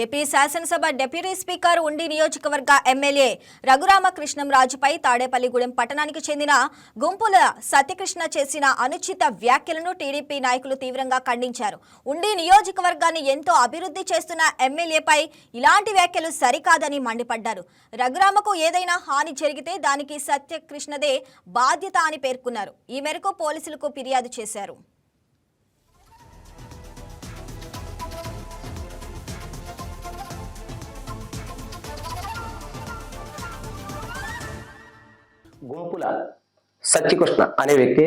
AP శాసనసభ deputy speaker ఉండి నియోజకవర్గ ఎమ్మెల్యే రఘురామకృష్ణంరాజుపై తాడేపల్లిగూడెం పట్టణానికి చెందిన గుంపుల సత్యకృష్ణ చేసిన అనుచిత వ్యాఖ్యలను టీడీపీ నాయకులు తీవ్రంగా ఖండించారు. ఉండి నియోజకవర్గాన్ని ఎంతో అభివృద్ధి చేస్తున్న ఎమ్మెల్యేపై ఇలాంటి వ్యాఖ్యలు సరికాదని మండిపడ్డారు. రఘురామకు ఏదైనా హాని జరిగితే దానికి సత్యకృష్ణదే బాధ్యత అని పేర్కొన్నారు. ఈ మేరకు పోలీసులకు ఫిర్యాదు చేశారు. గుంపుల సత్యకృష్ణ అనే వ్యక్తి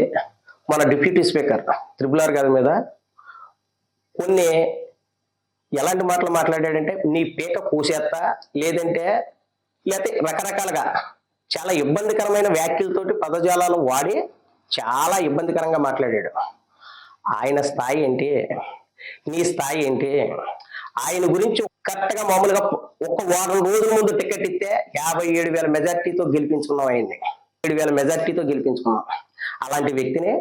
మన డిప్యూటీ స్పీకర్ త్రిపుల్ గారి మీద కొన్ని ఎలాంటి మాటలు మాట్లాడాడంటే నీ పీక పూసేస్తా లేదంటే రకరకాలుగా చాలా ఇబ్బందికరమైన వ్యాఖ్యలతోటి పదజాలాలు వాడి చాలా ఇబ్బందికరంగా మాట్లాడాడు. ఆయన స్థాయి ఏంటి, నీ స్థాయి ఏంటి? ఆయన గురించి కరెక్ట్గా మామూలుగా ఒక వారం రోజుల ముందు టికెట్ ఇస్తే 57,000 మెజార్టీతో గెలిపించుకున్నాం. ఆయన్ని 7,000 మెజార్టీతో గెలిపించుకున్నాం. అలాంటి వ్యక్తిని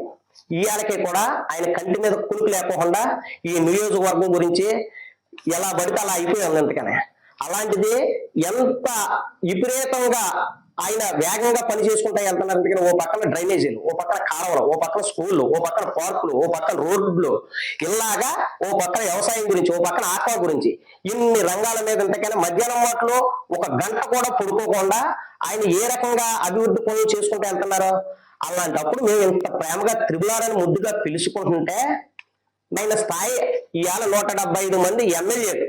ఇవాళకి కూడా ఆయన కంటి మీద కులుపు లేకుండా ఈ నియోజకవర్గం గురించి ఎలా పడితే అలా అయిపోయింది. అందుకనే అలాంటిది ఎంత విపరీతంగా ఆయన వేగంగా పని చేసుకుంటా వెళ్తున్నారు. అందుకని ఓ పక్కన డ్రైనేజీలు, ఓ పక్కన కాలువలు, ఓ పక్కన స్కూళ్ళు, ఓ పక్కన పార్కులు, ఓ పక్కన రోడ్లు, ఇలాగా ఓ పక్కన వ్యవసాయం గురించి, ఓ పక్కన ఆత్మ గురించి ఇన్ని రంగాల మీద ఇంతకైనా మధ్యాహ్నం మాటలో ఒక గంట కూడా పడుకోకుండా ఆయన ఏ రకంగా అభివృద్ధి పనులు చేసుకుంటూ వెళ్తున్నారు. అలాంటప్పుడు మేము ఇంత ప్రేమగా త్రిపులారని ముద్దుగా పిలుచుకుంటుంటే ఆయన స్థాయి ఇవాళ 175 మంది ఎమ్మెల్యేలు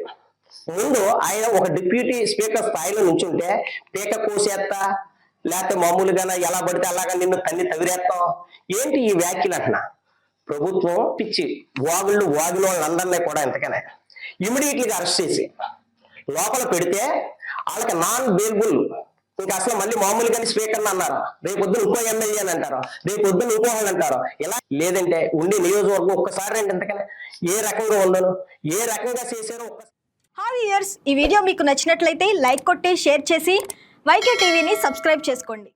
ముందు ఆయన ఒక డిప్యూటీ స్పీకర్ స్థాయిలో నుంచుంటే పీక కోసేస్తా లేకపోతే మామూలుగా ఎలా పడితే అలాగా నిన్ను తన్ని తవిరేస్తాం ఏంటి ఈ వ్యాఖ్యలు అంటున్నా. ప్రభుత్వం పిచ్చి వాగిన వాళ్ళందరినీ కూడా ఎంతకనే ఇమీడియట్లీగా అరెస్ట్ చేసి లోపల పెడితే వాళ్ళకి నాన్ బెయిలబుల్, ఇంకా అసలు మళ్ళీ మామూలుగానే స్పీకర్ అన్నారు, రేపొద్దున ఇంకో ఎమ్మెల్యే అని అంటారు, రేపొద్దున ఇంకో వాళ్ళు అంటారు. ఇలా లేదంటే ఉండి నియోజకవర్గం ఒక్కసారి రండి ఎంతకనే ఏ రకంగా ఉండను, ఏ రకంగా చేశారో ఒక్కసారి. హాయ్ వ్యూయర్స్, ఈ వీడియో మీకు నచ్చినట్లయితే లైక్ కొట్టి షేర్ చేసి వైకే టీవీని సబ్స్క్రైబ్ చేసుకోండి.